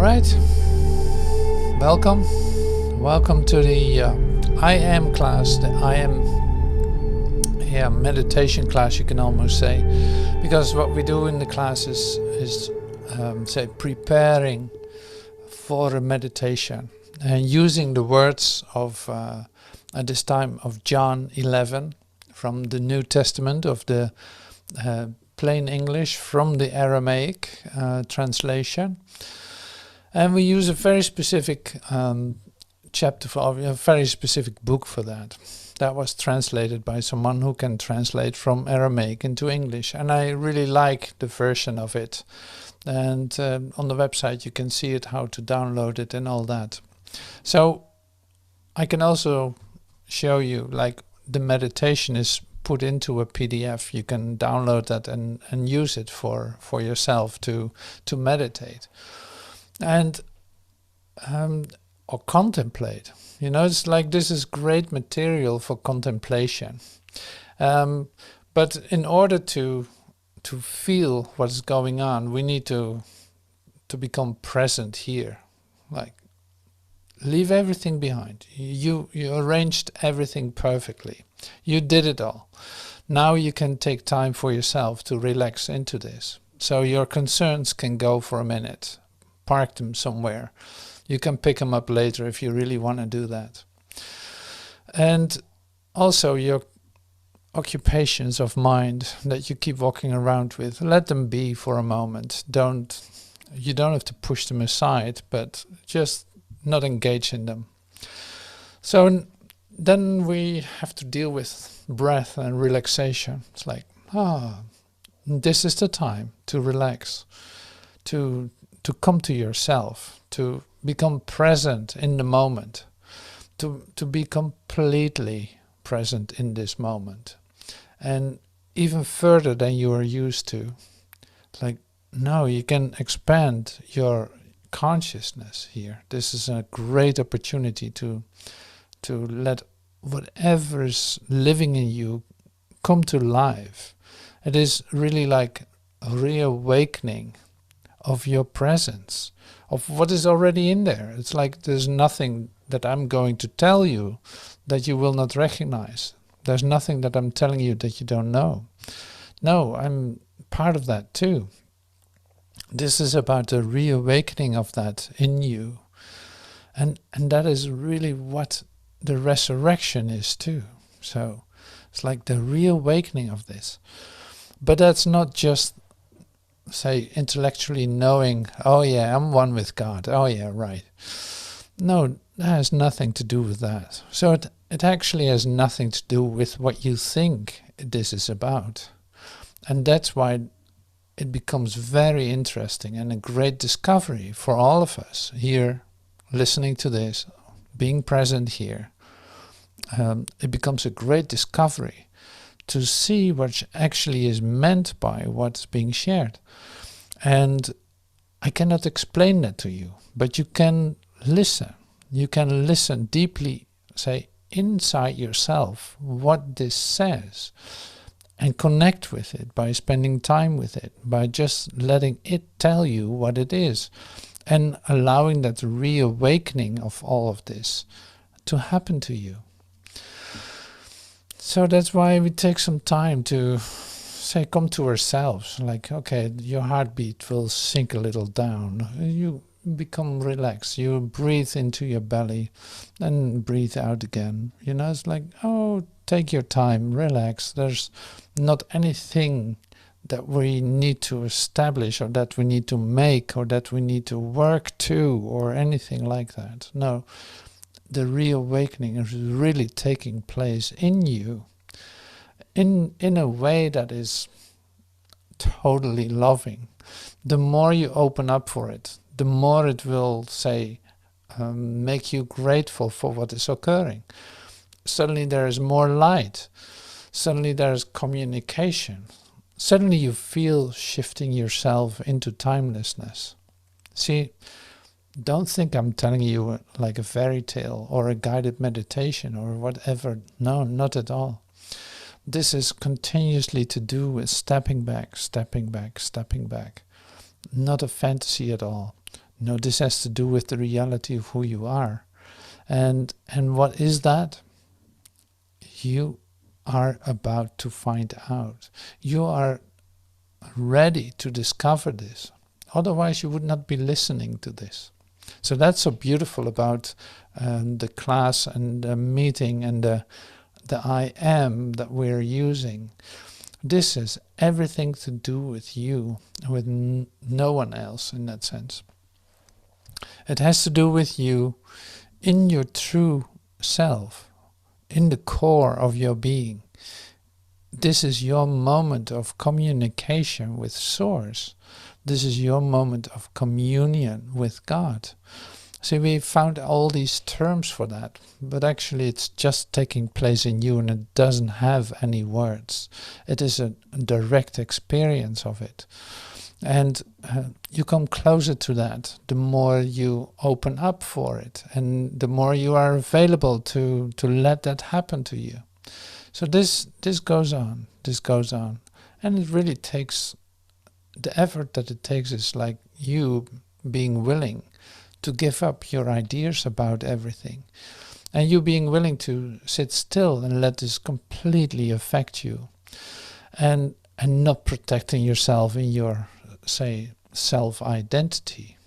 Alright, welcome to the I Am class, the I Am meditation class, you can almost say, because what we do in the class is say preparing for a meditation and using the words of at this time of John 11 from the New Testament, of the plain English from the Aramaic translation. And we use a very specific chapter, for a very specific book for that. That was translated by someone who can translate from Aramaic into English. And I really like the version of it. And on the website you can see it, how to download it and all that. So I can also show you, like, the meditation is put into a PDF. You can download that and use it for yourself to meditate. And or contemplate. You know, it's like this is great material for contemplation. But in order to feel what is going on, we need to become present here. Like, leave everything behind. You arranged everything perfectly. You did it all. Now you can take time for yourself to relax into this. So your concerns can go for a minute. Park them somewhere. You can pick them up later if you really want to do that. And also your occupations of mind that you keep walking around with, let them be for a moment. You don't have to push them aside, but just not engage in them. So then we have to deal with breath and relaxation. It's like, this is the time to relax, to come to yourself, to become present in the moment, to be completely present in this moment, and even further than you are used to. Like, now you can expand your consciousness here. This is a great opportunity to let whatever is living in you come to life. It is really like a reawakening of your presence, of what is already in there. It's like there's nothing that I'm going to tell you that you will not recognize. There's nothing that I'm telling you that you don't know. No, I'm part of that too. This is about the reawakening of that in you. And that is really what the resurrection is too. So it's like the reawakening of this. But that's not just, say, intellectually knowing, oh yeah, I'm one with God, oh yeah, right. No, that has nothing to do with that. So it actually has nothing to do with what you think this is about. And that's why it becomes very interesting and a great discovery for all of us here, listening to this, being present here. It becomes a great discovery to see what actually is meant by what's being shared. And I cannot explain that to you, but you can listen. You can listen deeply, say, inside yourself, what this says, and connect with it by spending time with it, by just letting it tell you what it is, and allowing that reawakening of all of this to happen to you. So that's why we take some time to, say, come to ourselves. Like, okay, your heartbeat will sink a little down. You become relaxed. You breathe into your belly and breathe out again. You know, it's like, oh, take your time, relax. There's not anything that we need to establish or that we need to make or that we need to work to or anything like that. No. The reawakening is really taking place in you in a way that is totally loving. The more you open up for it, the more it will, say, make you grateful for what is occurring. Suddenly there is more light. Suddenly there is communication. Suddenly you feel shifting yourself into timelessness. See, don't think I'm telling you like a fairy tale or a guided meditation or whatever. No, not at all. This is continuously to do with stepping back, stepping back, stepping back. Not a fantasy at all. No, this has to do with the reality of who you are. And what is that? You are about to find out. You are ready to discover this. Otherwise, you would not be listening to this. So that's so beautiful about the class and the meeting and the I am that we're using. This has everything to do with you, with no one else in that sense. It has to do with you in your true self, in the core of your being. This is your moment of communication with Source. This is your moment of communion with God. See, we found all these terms for that, but actually it's just taking place in you and it doesn't have any words. It is a direct experience of it. And you come closer to that the more you open up for it and the more you are available to let that happen to you. So this goes on, and it really takes, the effort that it takes is like you being willing to give up your ideas about everything, and you being willing to sit still and let this completely affect you, and not protecting yourself in your, say, self-identity.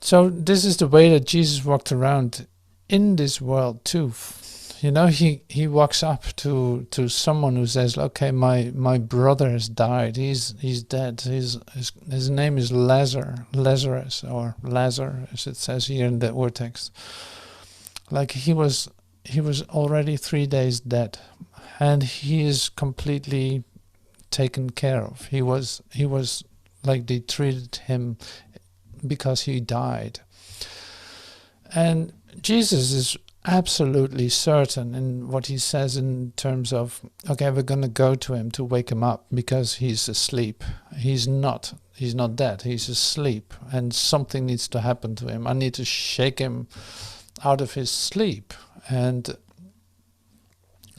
So this is the way that Jesus walked around in this world too. You know, he walks up to someone who says, okay, my brother has died. He's dead. His name is Lazarus, or Lazar, as it says here in the word text. Like he was already 3 days dead, and he is completely taken care of. He was like they treated him because he died. And Jesus is absolutely certain in what he says in terms of, okay, we're going to go to him to wake him up because he's asleep. He's not dead. He's asleep, and something needs to happen to him. I need to shake him out of his sleep. And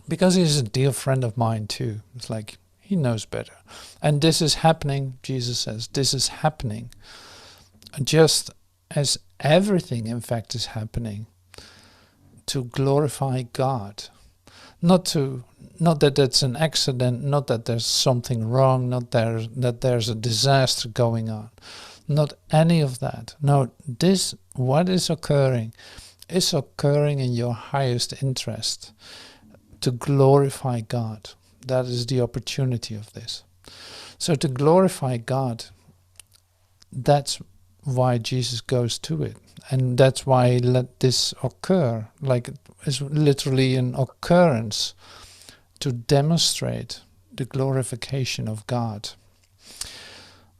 because he's a dear friend of mine too, it's like he knows better. And this is happening, Jesus says, this is happening just as everything in fact is happening, to glorify God. Not that that's an accident, not that there's something wrong, not that there's a disaster going on. Not any of that. No, this, what is occurring in your highest interest, to glorify God. That is the opportunity of this. So to glorify God, that's why Jesus goes to it. And that's why he let this occur. Like it's literally an occurrence to demonstrate the glorification of God.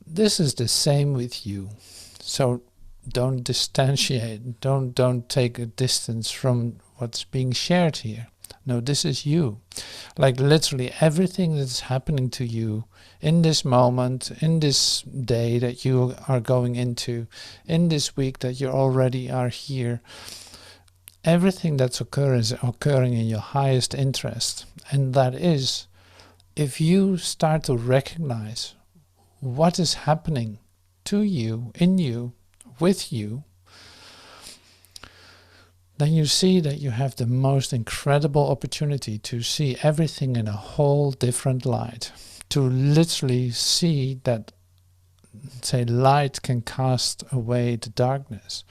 This is the same with you. So don't distantiate, don't take a distance from what's being shared here. No, this is you. Like literally everything that's happening to you in this moment, in this day that you are going into, in this week that you already are here, everything that's occurring in your highest interest. And that is, if you start to recognize what is happening to you, in you, with you, then you see that you have the most incredible opportunity to see everything in a whole different light. To literally see that, say, light can cast away the darkness.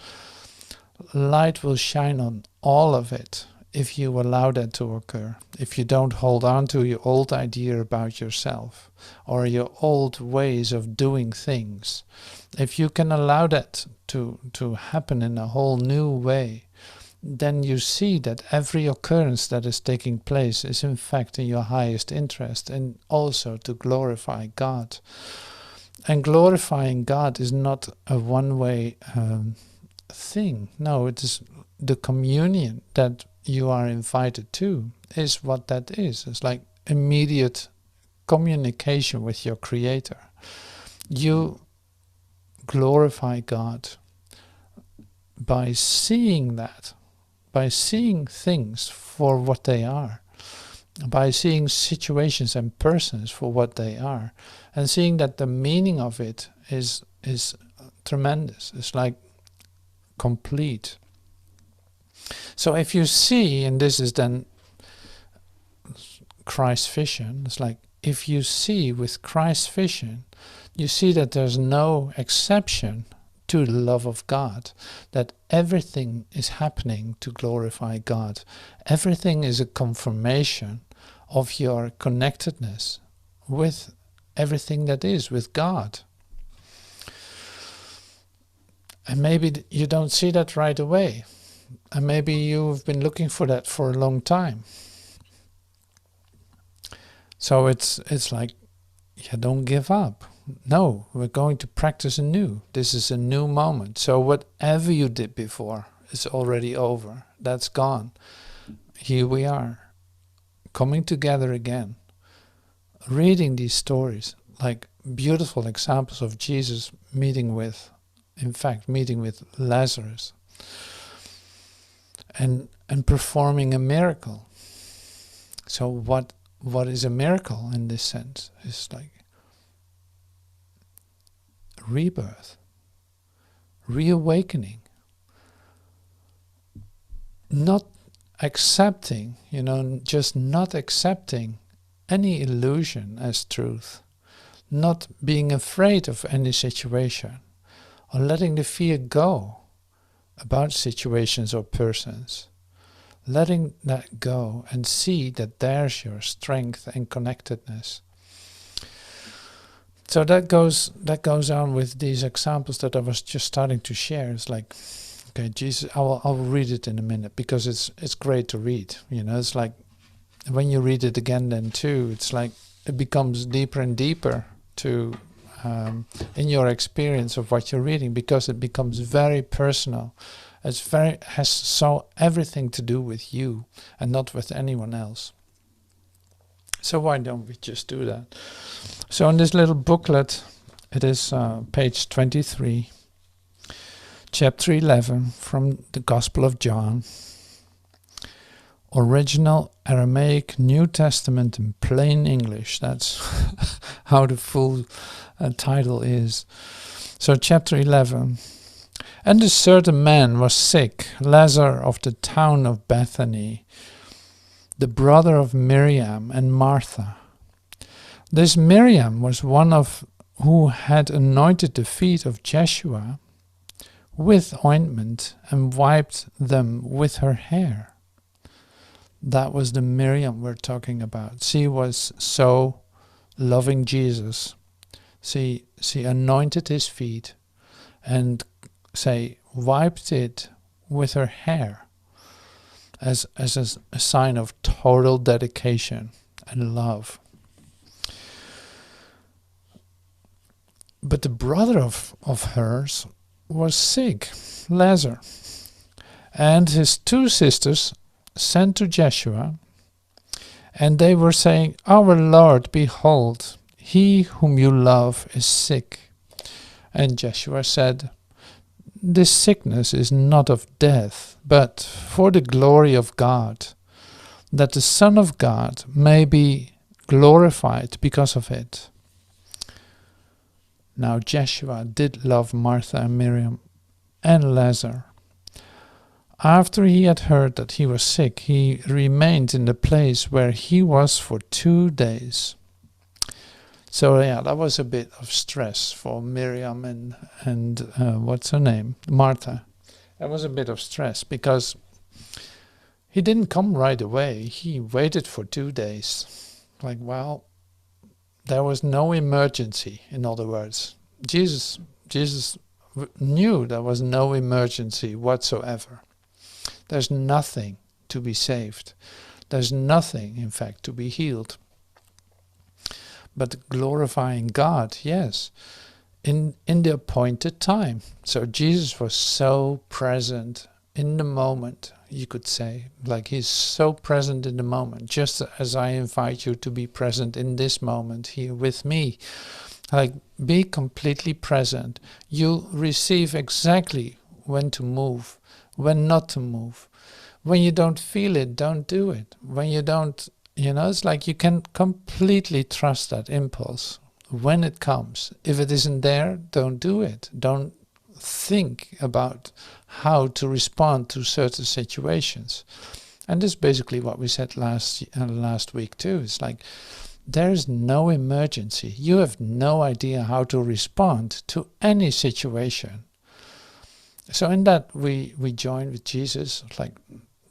Light will shine on all of it if you allow that to occur. If you don't hold on to your old idea about yourself or your old ways of doing things. If you can allow that to happen in a whole new way, then you see that every occurrence that is taking place is in fact in your highest interest, and also to glorify God. And glorifying God is not a one-way thing. No, it is the communion that you are invited to is what that is. It's like immediate communication with your Creator. You glorify God by seeing that, by seeing things for what they are, by seeing situations and persons for what they are, and seeing that the meaning of it is tremendous. It's like complete. So if you see, and this is then Christ's vision, it's like if you see with Christ's vision, you see that there's no exception to the love of God, that everything is happening to glorify God. Everything is a confirmation of your connectedness with everything that is, with God. And maybe you don't see that right away. And maybe you've been looking for that for a long time. So it's like, yeah, don't give up. No, we're going to practice anew. This is a new moment. So whatever you did before is already over. That's gone. Here we are, coming together again, reading these stories, like beautiful examples of Jesus meeting with Lazarus and performing a miracle. So what is a miracle in this sense? It's like rebirth, reawakening, not accepting, just not accepting any illusion as truth, not being afraid of any situation, or letting the fear go about situations or persons, letting that go and see that there's your strength and connectedness. So that goes on with these examples that I was just starting to share. It's like, okay, Jesus, I'll read it in a minute because it's great to read. It's like when you read it again, then too, it's like it becomes deeper and deeper to in your experience of what you're reading, because it becomes very personal. Has so everything to do with you and not with anyone else. So why don't we just do that? So in this little booklet, it is page 23, chapter 11 from the Gospel of John. Original Aramaic New Testament in plain English. That's how the full title is. So chapter 11. And a certain man was sick, Lazar of the town of Bethany, the brother of Miriam and Martha. This Miriam was one of who had anointed the feet of Joshua with ointment and wiped them with her hair. That was the Miriam we're talking about. She was so loving Jesus. She anointed his feet and wiped it with her hair as a sign of total dedication and love. But the brother of hers was sick, Lazar, and his two sisters sent to Joshua, and they were saying, Our Lord, behold, he whom you love is sick. And Joshua said, This sickness is not of death, but for the glory of God, that the Son of God may be glorified because of it. Now Joshua did love Martha and Miriam and Lazar. After he had heard that he was sick, he remained in the place where he was for 2 days. So yeah, that was a bit of stress for Miriam and what's her name? Martha. That was a bit of stress because he didn't come right away. He waited for 2 days. Like, well, there was no emergency, in other words. Jesus knew there was no emergency whatsoever. There's nothing to be saved. There's nothing, in fact, to be healed. But glorifying God, yes, in the appointed time. So Jesus was so present in the moment, you could say. Like he's so present in the moment, just as I invite you to be present in this moment here with me. Like, be completely present. You receive exactly when to move, when not to move. When you don't feel it, don't do it. When you don't, it's like you can completely trust that impulse when it comes. If it isn't there, don't do it. Don't think about how to respond to certain situations. And this is basically what we said last week too. It's like, there's no emergency. You have no idea how to respond to any situation. So in that we join with Jesus, like,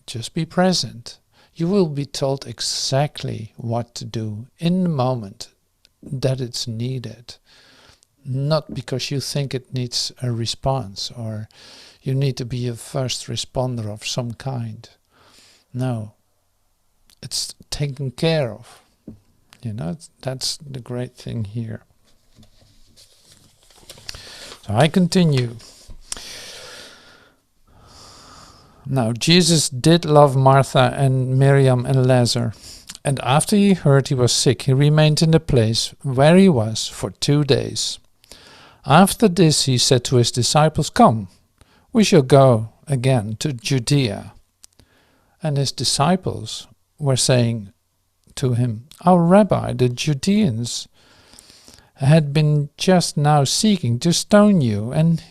just be present. You will be told exactly what to do in the moment that it's needed. Not because you think it needs a response or you need to be a first responder of some kind. No, it's taken care of. That's the great thing here. So I continue. Now, Jesus did love Martha and Miriam and Lazarus, and after he heard he was sick, he remained in the place where he was for 2 days. After this he said to his disciples, "Come, we shall go again to Judea." And his disciples were saying to him, "Our Rabbi, the Judeans had been just now seeking to stone you, and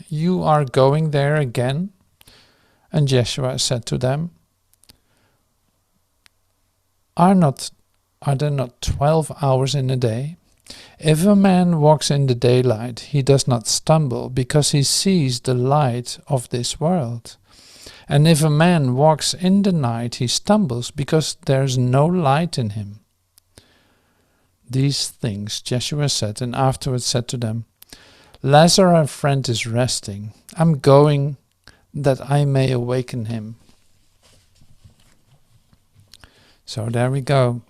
you are going there again?" And Joshua said to them, Are there not 12 hours in a day? If a man walks in the daylight, he does not stumble, because he sees the light of this world. And if a man walks in the night, he stumbles, because there is no light in him. These things Joshua said, and afterwards said to them, Lazarus, our friend, is resting. I'm going that I may awaken him. So there we go.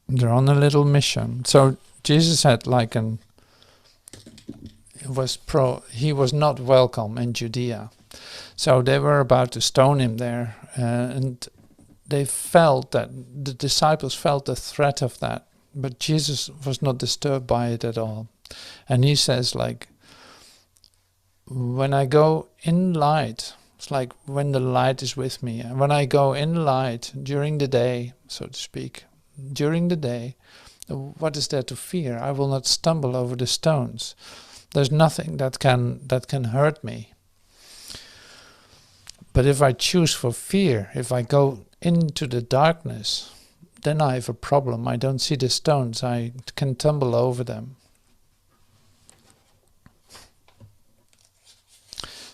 They're on a little mission. So Jesus had he was not welcome in Judea. So they were about to stone him there, and they felt that, the disciples felt the threat of that, but Jesus was not disturbed by it at all. And he says, when I go in light, it's like when the light is with me, and when I go in light during the day, so to speak, during the day, what is there to fear? I will not stumble over the stones. There's nothing that can hurt me. But if I choose for fear, if I go into the darkness, then I have a problem. I don't see the stones. I can tumble over them.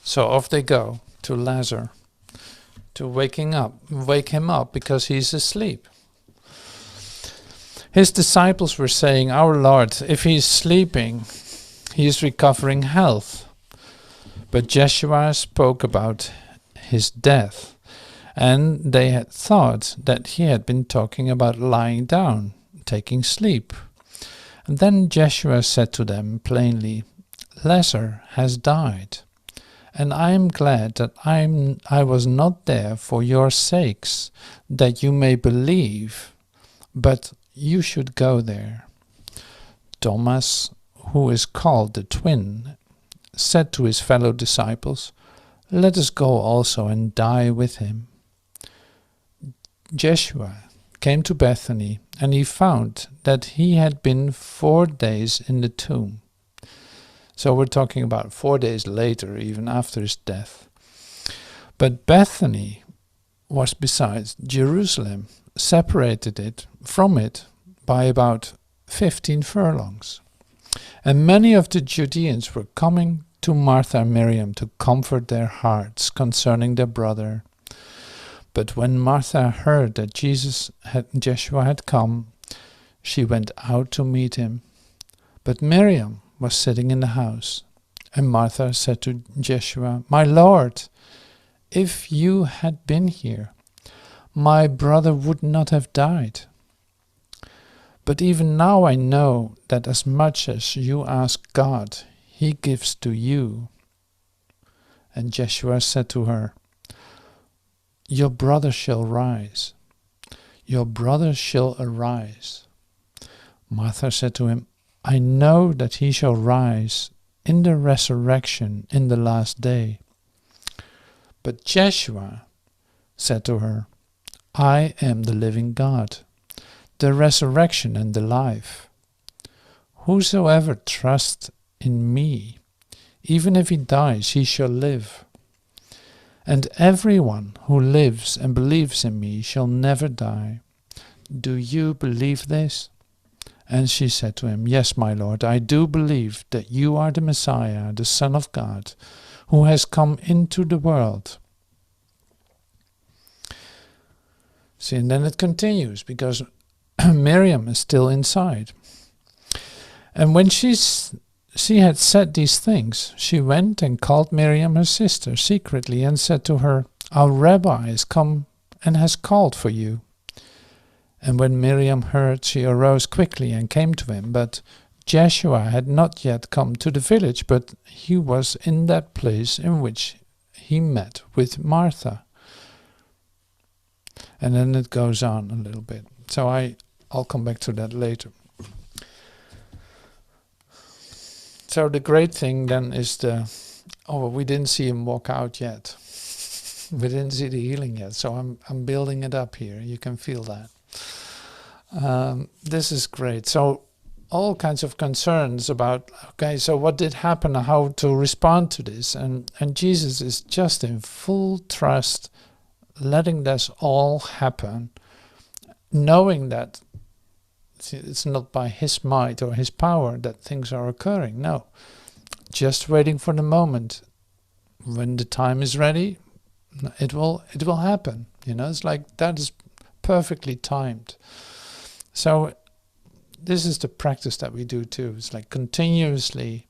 So off they go to Lazarus to wake him up because he's asleep. His disciples were saying, Our Lord, if he is sleeping, he is recovering health. But Joshua spoke about his death, and they had thought that he had been talking about lying down, taking sleep. And then Joshua said to them plainly, Lazarus has died, and I am glad that I was not there for your sakes, that you may believe, but you should go there. Thomas, who is called the twin, said to his fellow disciples, Let us go also and die with him. Joshua came to Bethany, and he found that he had been 4 days in the tomb. So we're talking about 4 days later, even after his death. But Bethany was beside Jerusalem, separated from it by about 15 furlongs. And many of the Judeans were coming to Martha and Miriam to comfort their hearts concerning their brother. But when Martha heard that Joshua had come, she went out to meet him. But Miriam was sitting in the house. And Martha said to Joshua, My Lord, if you had been here, my brother would not have died. But even now I know that as much as you ask God, he gives to you. And Joshua said to her, Your brother shall rise. Your brother shall arise. Martha said to him, I know that he shall rise in the resurrection in the last day. But Joshua said to her, I am the living God, the resurrection and the life. Whosoever trusts in me, Even if he dies, he shall live. And everyone who lives and believes in me shall never die. Do you believe this?" And she said to him, "Yes, my Lord, I do believe that you are the Messiah, the Son of God, who has come into the world." See, and then it continues, because Miriam is still inside. "And when she had said these things, she went and called Miriam her sister secretly and said to her, 'Our rabbi is come and has called for you.' And when Miriam heard, she arose quickly and came to him. But Joshua had not yet come to the village, but he was in that place in which he met with Martha." And then it goes on a little bit. So I'll come back to that later. So the great thing then is we didn't see him walk out yet. We didn't see the healing yet. So I'm building it up here. You can feel that. This is great. So all kinds of concerns about, okay, so what did happen, how to respond to this. And Jesus is just in full trust, letting this all happen, knowing that it's not by his might or his power that things are occurring. No, just waiting for the moment. When the time is ready, it will happen. It's like that is perfectly timed. So this is the practice that we do too. It's like continuously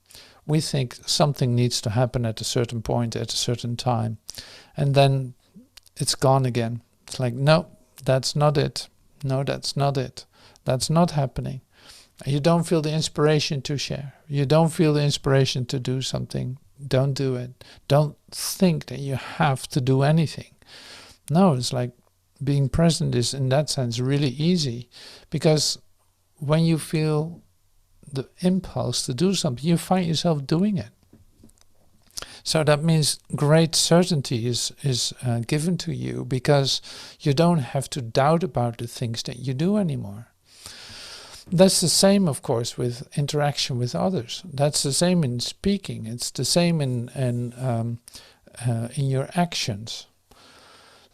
we think something needs to happen at a certain point, at a certain time, and then it's gone again. It's like, no, that's not it. No, that's not it. That's not happening. You don't feel the inspiration to share. You don't feel the inspiration to do something. Don't do it. Don't think that you have to do anything. No, it's like being present is in that sense really easy, because when you feel the impulse to do something, you find yourself doing it. So that means great certainty is given to you, because you don't have to doubt about the things that you do anymore. That's the same, of course, with interaction with others. That's the same in speaking. It's the same in your actions.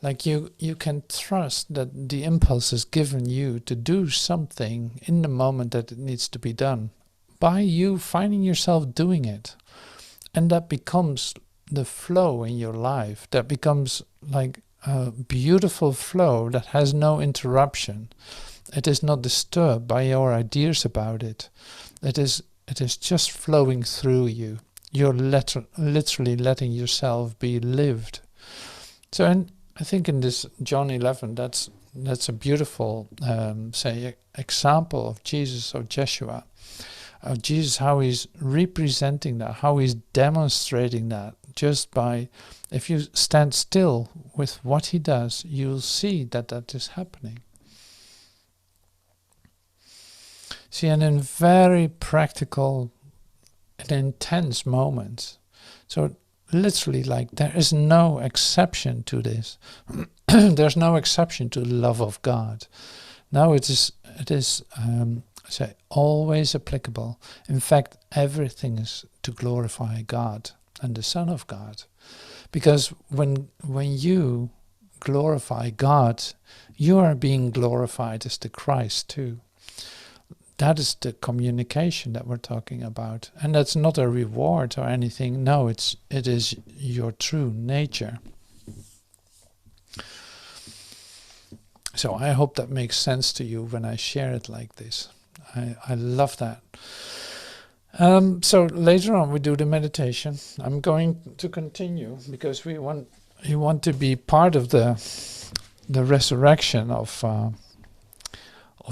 Like you can trust that the impulse is given you to do something in the moment that it needs to be done, by you finding yourself doing it. And that becomes the flow in your life. That becomes like a beautiful flow that has no interruption. It is not disturbed by your ideas about it. It is just flowing through you. You're literally letting yourself be lived. So, and I think in this John 11, that's a beautiful, example of Jesus, of Joshua, of Jesus, how he's representing that, how he's demonstrating that, just by, if you stand still with what he does, you'll see that is happening. See, and in very practical and intense moments. So literally, like, there is no exception to this. There's no exception to the love of God. No, it is always applicable. In fact, everything is to glorify God and the Son of God. Because when you glorify God, you are being glorified as the Christ too. That is the communication that we're talking about. And that's not a reward or anything. No, it is your true nature. So I hope that makes sense to you when I share it like this. I love that. So later on we do the meditation. I'm going to continue because you want to be part of the resurrection of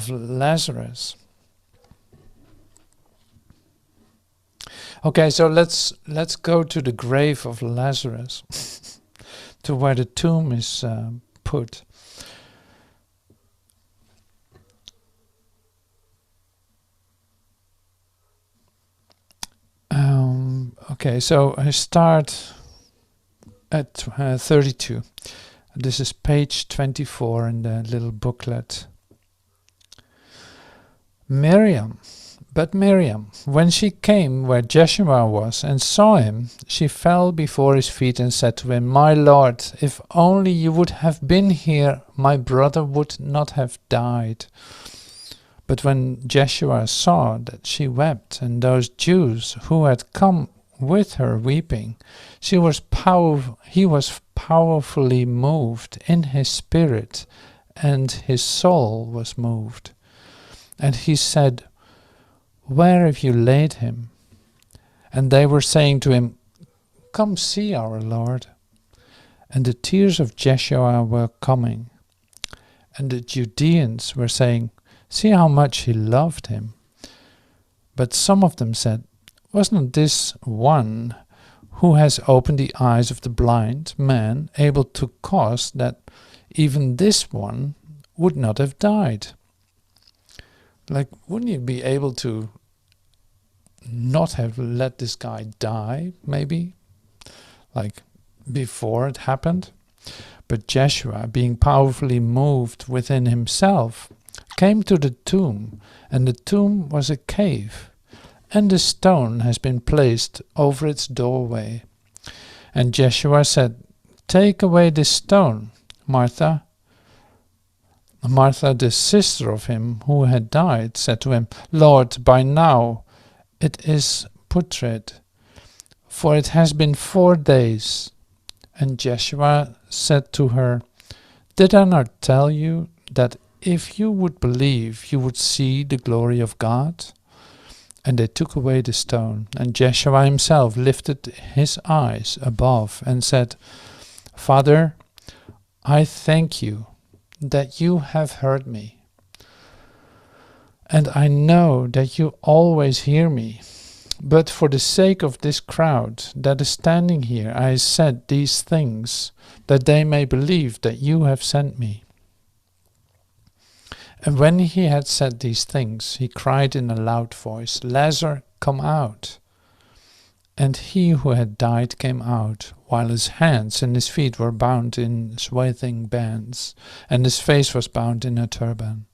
Lazarus. Okay, so let's go to the grave of Lazarus, to where the tomb is put. Okay, so I start at 32. This is page 24 in the little booklet. Miriam, But Miriam, when she came where Jeshua was and saw him, she fell before his feet and said to him, My Lord, if only you would have been here, my brother would not have died. But when Jeshua saw that she wept, and those Jews who had come with her weeping, he was powerfully moved in his spirit, and his soul was moved. And he said, Where have you laid him? And they were saying to him, Come see our Lord. And the tears of Jeshua were coming. And the Judeans were saying, See how much he loved him. But some of them said, Wasn't this one who has opened the eyes of the blind man able to cause that even this one would not have died? Like, wouldn't you be able to not have let this guy die, maybe? Like, before it happened? But Jeshua, being powerfully moved within himself, came to the tomb, and the tomb was a cave, and a stone has been placed over its doorway. And Jeshua said, Take away this stone, Martha. Martha, the sister of him who had died, said to him, Lord, by now it is putrid, for it has been 4 days. And Jeshua said to her, Did I not tell you that if you would believe, you would see the glory of God? And they took away the stone, and Jeshua himself lifted his eyes above and said, Father, I thank you that you have heard me, and I know that you always hear me. But for the sake of this crowd that is standing here, I said these things, that they may believe that you have sent me. And when he had said these things, he cried in a loud voice, Lazarus, come out. And he who had died came out, while his hands and his feet were bound in swathing bands, and his face was bound in a turban.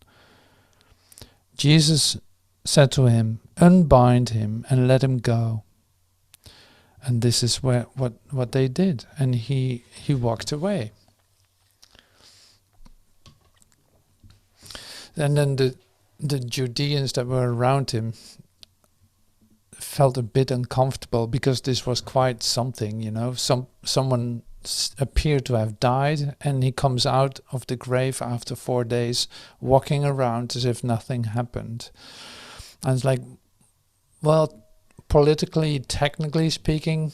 Jesus said to him, Unbind him and let him go. And this is what they did, and he walked away. And then the Judeans that were around him felt a bit uncomfortable, because this was quite something, you know. Someone appeared to have died, and he comes out of the grave after 4 days, walking around as if nothing happened. And it's like, well, politically, technically speaking,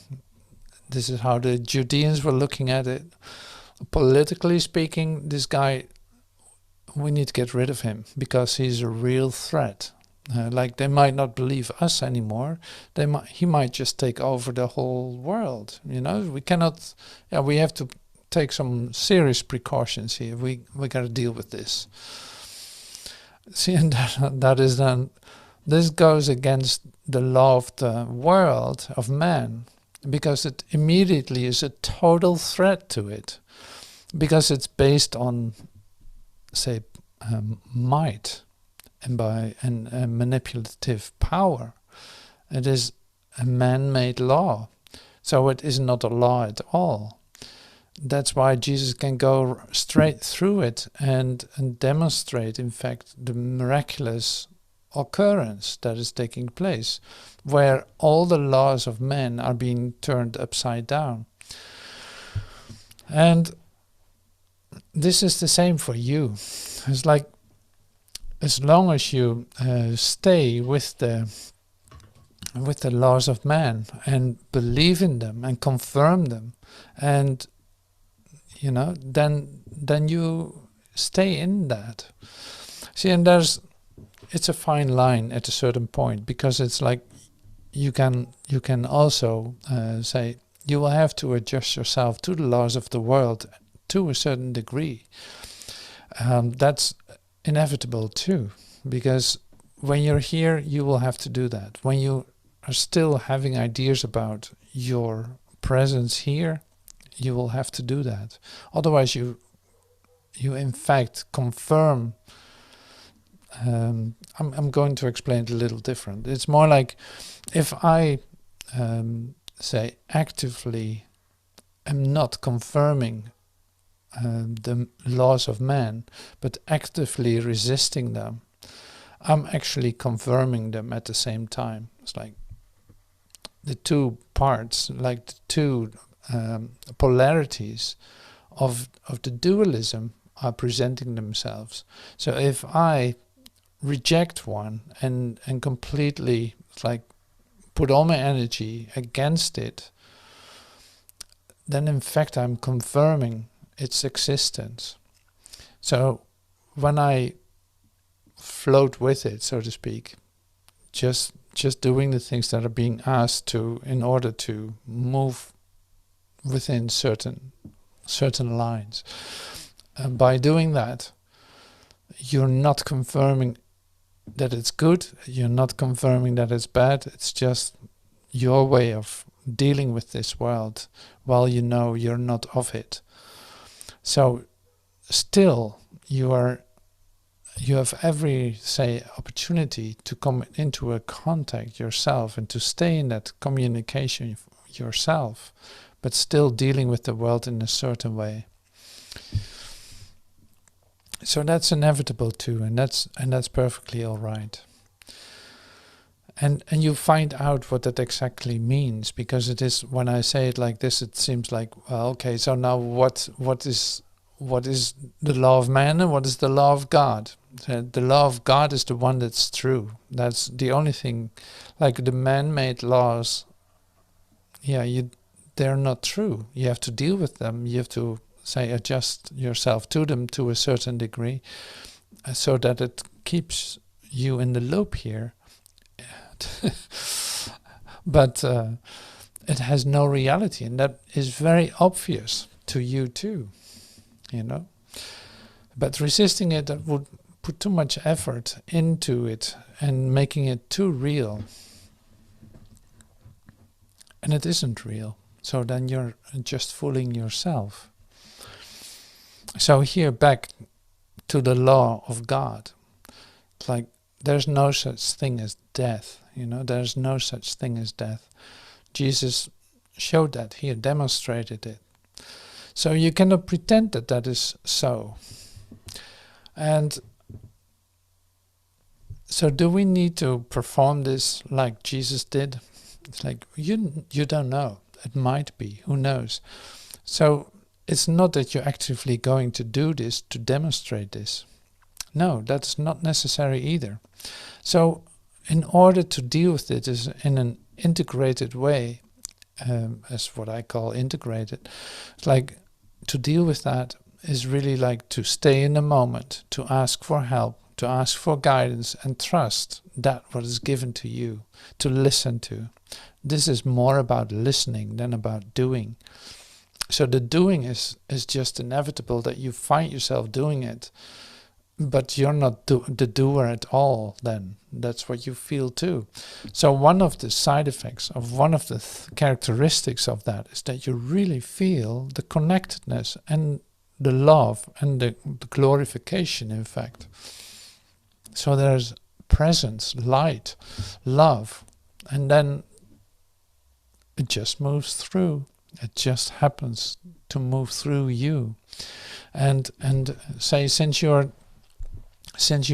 this is how the Judeans were looking at it. Politically speaking, this guy, we need to get rid of him, because he's a real threat. Like, they might not believe us anymore. He might just take over the whole world. You know, we cannot. Yeah, we have to take some serious precautions here. We got to deal with this. See, and that is then. This goes against the law of the world, of man, because it immediately is a total threat to it, because it's based on, say, might. And by manipulative power. It is a man-made law. So it is not a law at all. That's why Jesus can go straight through it and demonstrate, in fact, the miraculous occurrence that is taking place, where all the laws of men are being turned upside down. And this is the same for you. It's like, as long as you stay with the laws of man and believe in them and confirm them, and you know, then you stay in that. See, and it's a fine line at a certain point, because it's like you can also say you will have to adjust yourself to the laws of the world to a certain degree. That's inevitable too, because when you're here, you will have to do that. When you are still having ideas about your presence here, you will have to do that. Otherwise, you in fact confirm I'm going to explain it a little different. It's more like if I say actively am not confirming the laws of man, but actively resisting them, I'm actually confirming them at the same time. It's like the two parts, like the two polarities of the dualism are presenting themselves. So if I reject one and completely like put all my energy against it, then in fact I'm confirming its existence. So when I float with it, so to speak, just doing the things that are being asked to in order to move within certain lines, and by doing that, you're not confirming that it's good, you're not confirming that it's bad, it's just your way of dealing with this world while you know you're not of it. So still you have every, say, opportunity to come into a contact yourself and to stay in that communication yourself, but still dealing with the world in a certain way. So that's inevitable too, and that's perfectly all right. And you find out what that exactly means, because it is, when I say it like this, it seems like, well, okay, so now what is the law of man and what is the law of God? The law of God is the one that's true. That's the only thing. Like the man-made laws, they're not true. You have to deal with them. You have to, say, adjust yourself to them to a certain degree, so that it keeps you in the loop here. But it has no reality, and that is very obvious to you too, But resisting it, that would put too much effort into it and making it too real. And it isn't real. So then you're just fooling yourself. So here, back to the law of God. It's like there's no such thing as death. There's no such thing as death. Jesus showed that here, demonstrated it. So you cannot pretend that that is so. And so do we need to perform this like Jesus did? It's like, you don't know. It might be. Who knows? So it's not that you're actively going to do this to demonstrate this. No, that's not necessary either. So in order to deal with it is in an integrated way, as what I call integrated, it's like to deal with that is really like to stay in the moment, to ask for help, to ask for guidance, and trust that what is given to you, to listen to. This is more about listening than about doing. So the doing is just inevitable, that you find yourself doing it, but you're not the doer at all then. That's what you feel too. So one of the side effects of one of the characteristics of that is that you really feel the connectedness and the love and the glorification, in fact. So there's presence, light, love, and then it just moves through. It just happens to move through you. And say, since you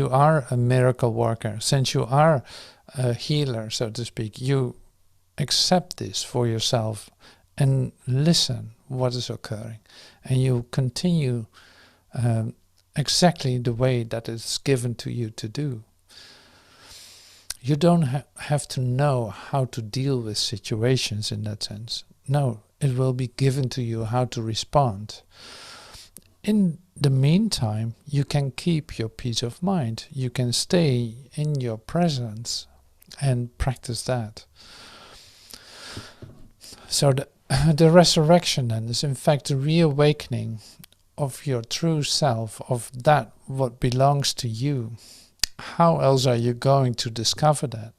are a miracle worker, since you are a healer, so to speak, you accept this for yourself and listen what is occurring, and you continue exactly the way that it's given to you to do. You don't have to know how to deal with situations in that sense. No, it will be given to you how to respond. In the meantime, you can keep your peace of mind. You can stay in your presence and practice that. So the resurrection then is in fact the reawakening of your true self, of that what belongs to you. How else are you going to discover that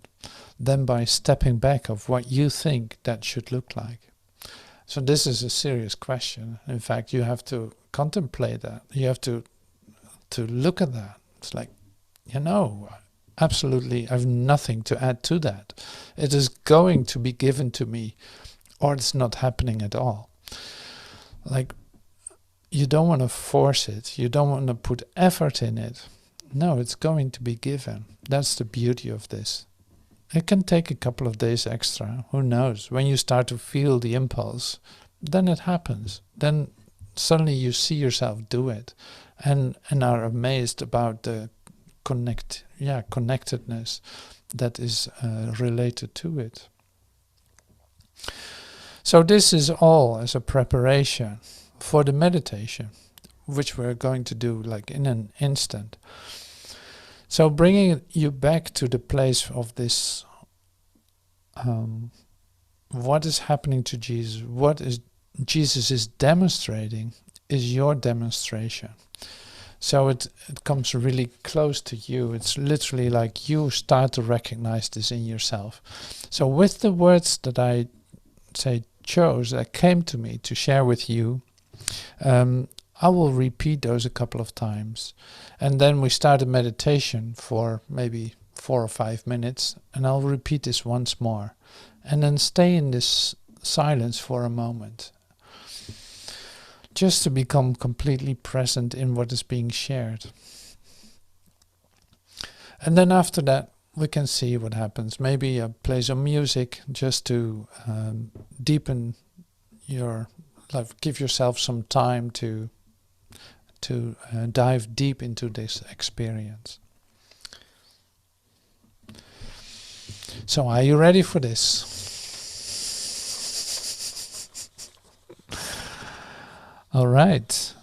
than by stepping back of what you think that should look like? So this is a serious question. In fact, you have to contemplate that. You have to look at that. It's like, Absolutely, I have nothing to add to that. It is going to be given to me, or it's not happening at all. Like, you don't want to force it. You don't want to put effort in it. No, it's going to be given. That's the beauty of this. It can take a couple of days extra. Who knows? When you start to feel the impulse, then it happens. Then suddenly you see yourself do it, and are amazed about the connectedness that is related to it. So this is all as a preparation for the meditation, which we're going to do like in an instant. So bringing you back to the place of this, what is happening to Jesus, what is Jesus is demonstrating is your demonstration. So it comes really close to you. It's literally like you start to recognize this in yourself. So with the words that I chose, that came to me to share with you, I will repeat those a couple of times. And then we start a meditation for maybe 4 or 5 minutes, and I'll repeat this once more. And then stay in this silence for a moment, just to become completely present in what is being shared. And then after that, we can see what happens. Maybe play some music just to deepen your life, give yourself some time to dive deep into this experience. So are you ready for this? All right.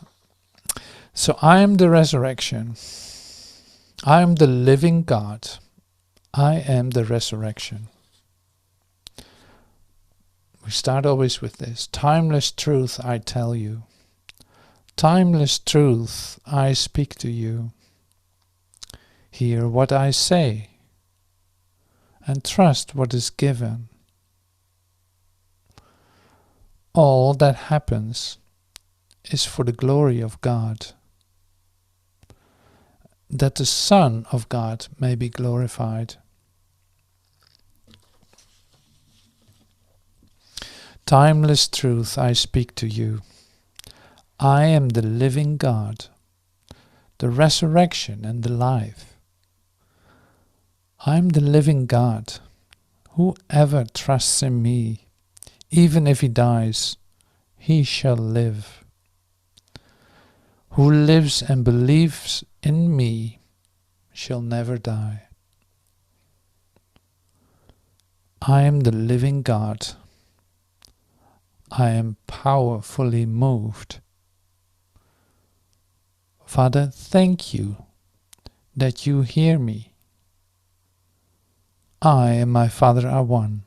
So I am the resurrection. I am the living God. I am the resurrection. We start always with this. Timeless truth I tell you. Timeless truth I speak to you. Hear what I say, and trust what is given. All that happens is for the glory of God, that the Son of God may be glorified. Timeless truth I speak to you. I am the living God, the resurrection and the life. I am the living God. Whoever trusts in me, even if he dies, he shall live. Who lives and believes in me shall never die. I am the living God. I am powerfully moved. Father, thank you that you hear me. I and my Father are one.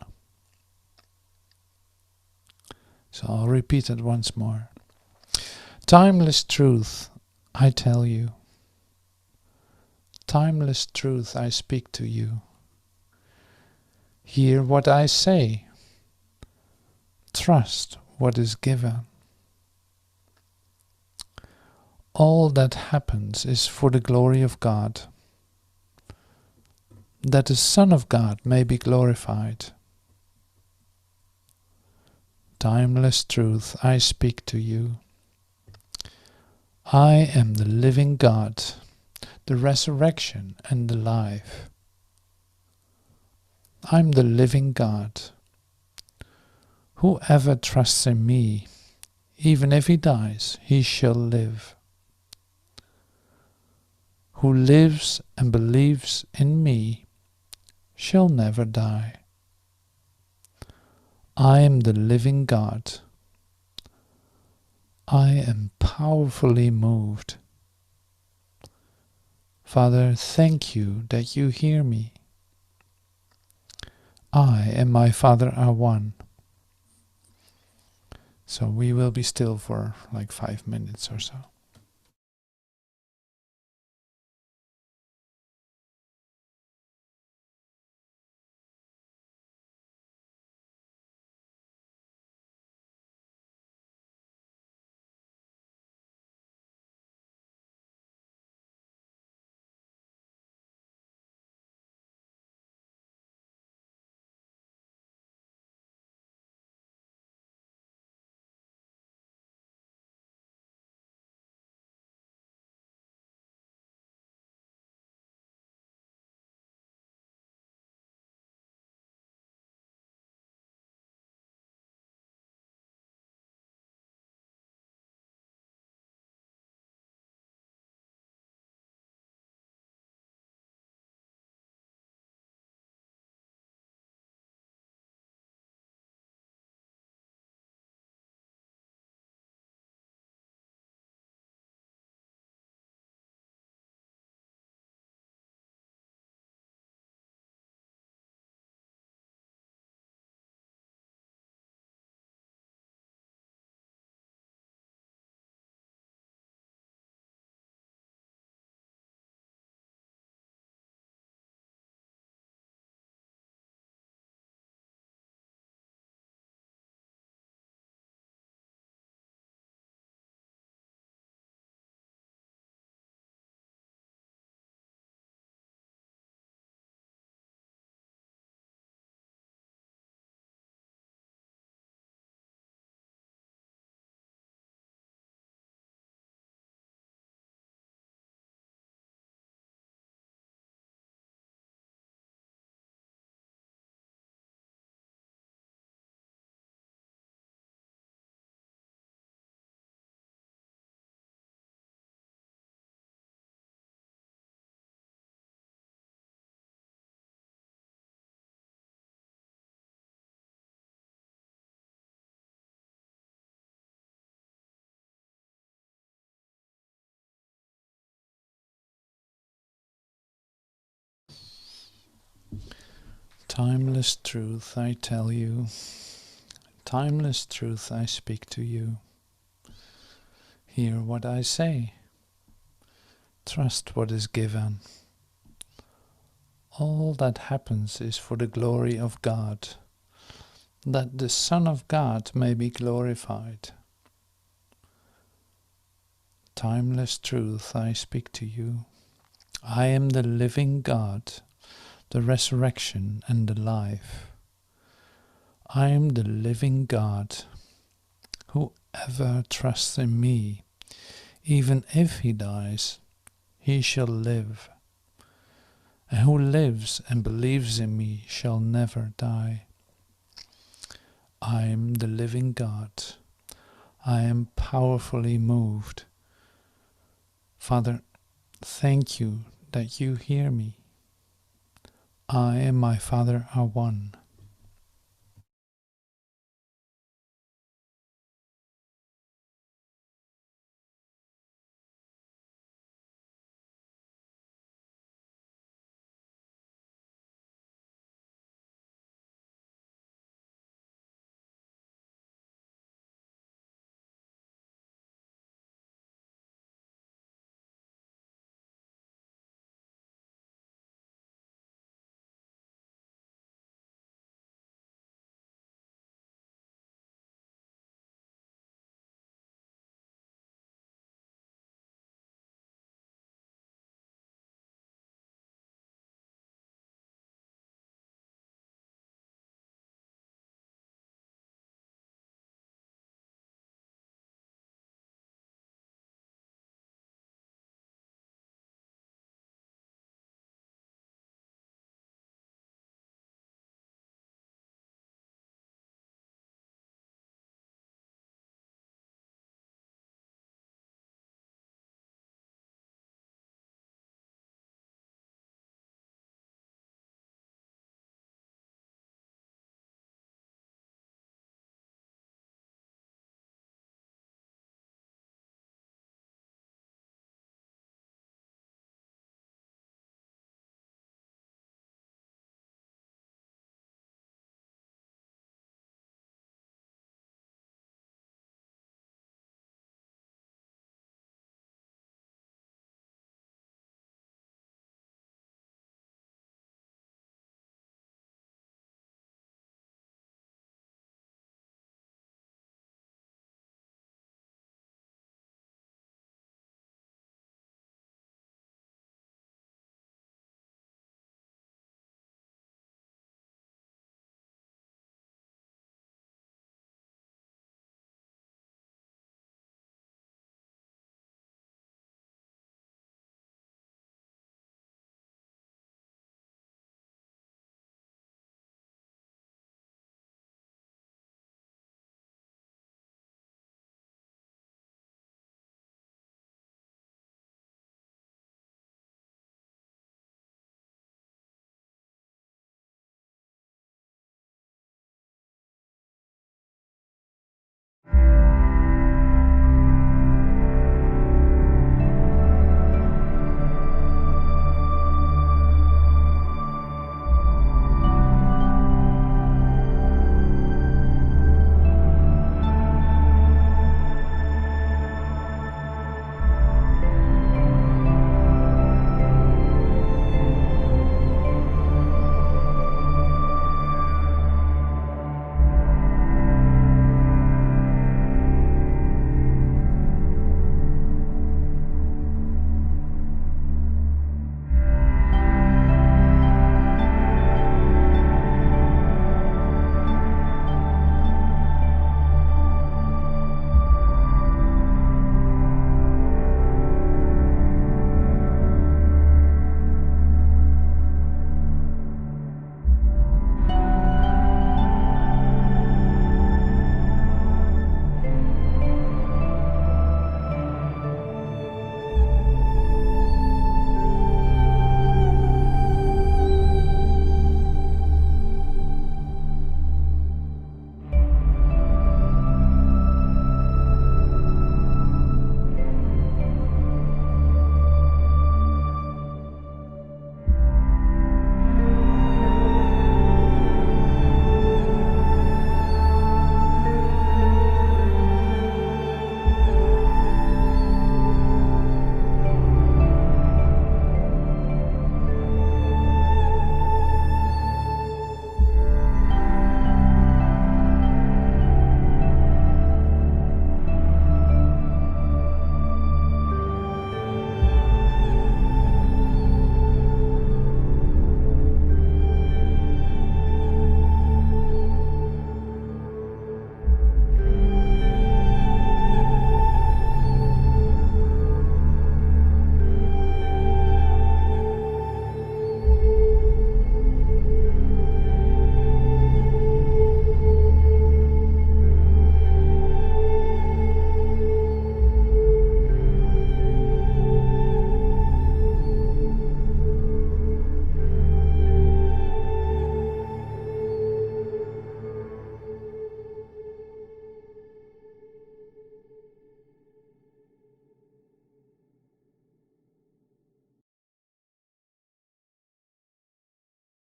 So I'll repeat it once more. Timeless truth I tell you. Timeless truth I speak to you. Hear what I say. Trust what is given. All that happens is for the glory of God, that the Son of God may be glorified. Timeless truth I speak to you. I am the living God, the resurrection and the life. I'm the living God. Whoever trusts in me, even if he dies, he shall live. Who lives and believes in me shall never die. I am the living God. I am powerfully moved. Father, thank you that you hear me. I and my Father are one. So we will be still for like 5 minutes or so. Timeless truth I tell you, timeless truth I speak to you. Hear what I say, trust what is given. All that happens is for the glory of God, that the Son of God may be glorified. Timeless truth I speak to you. I am the living God, the resurrection and the life. I am the living God. Whoever trusts in me, even if he dies, he shall live. And who lives and believes in me shall never die. I am the living God. I am powerfully moved. Father, thank you that you hear me. I and my Father are one.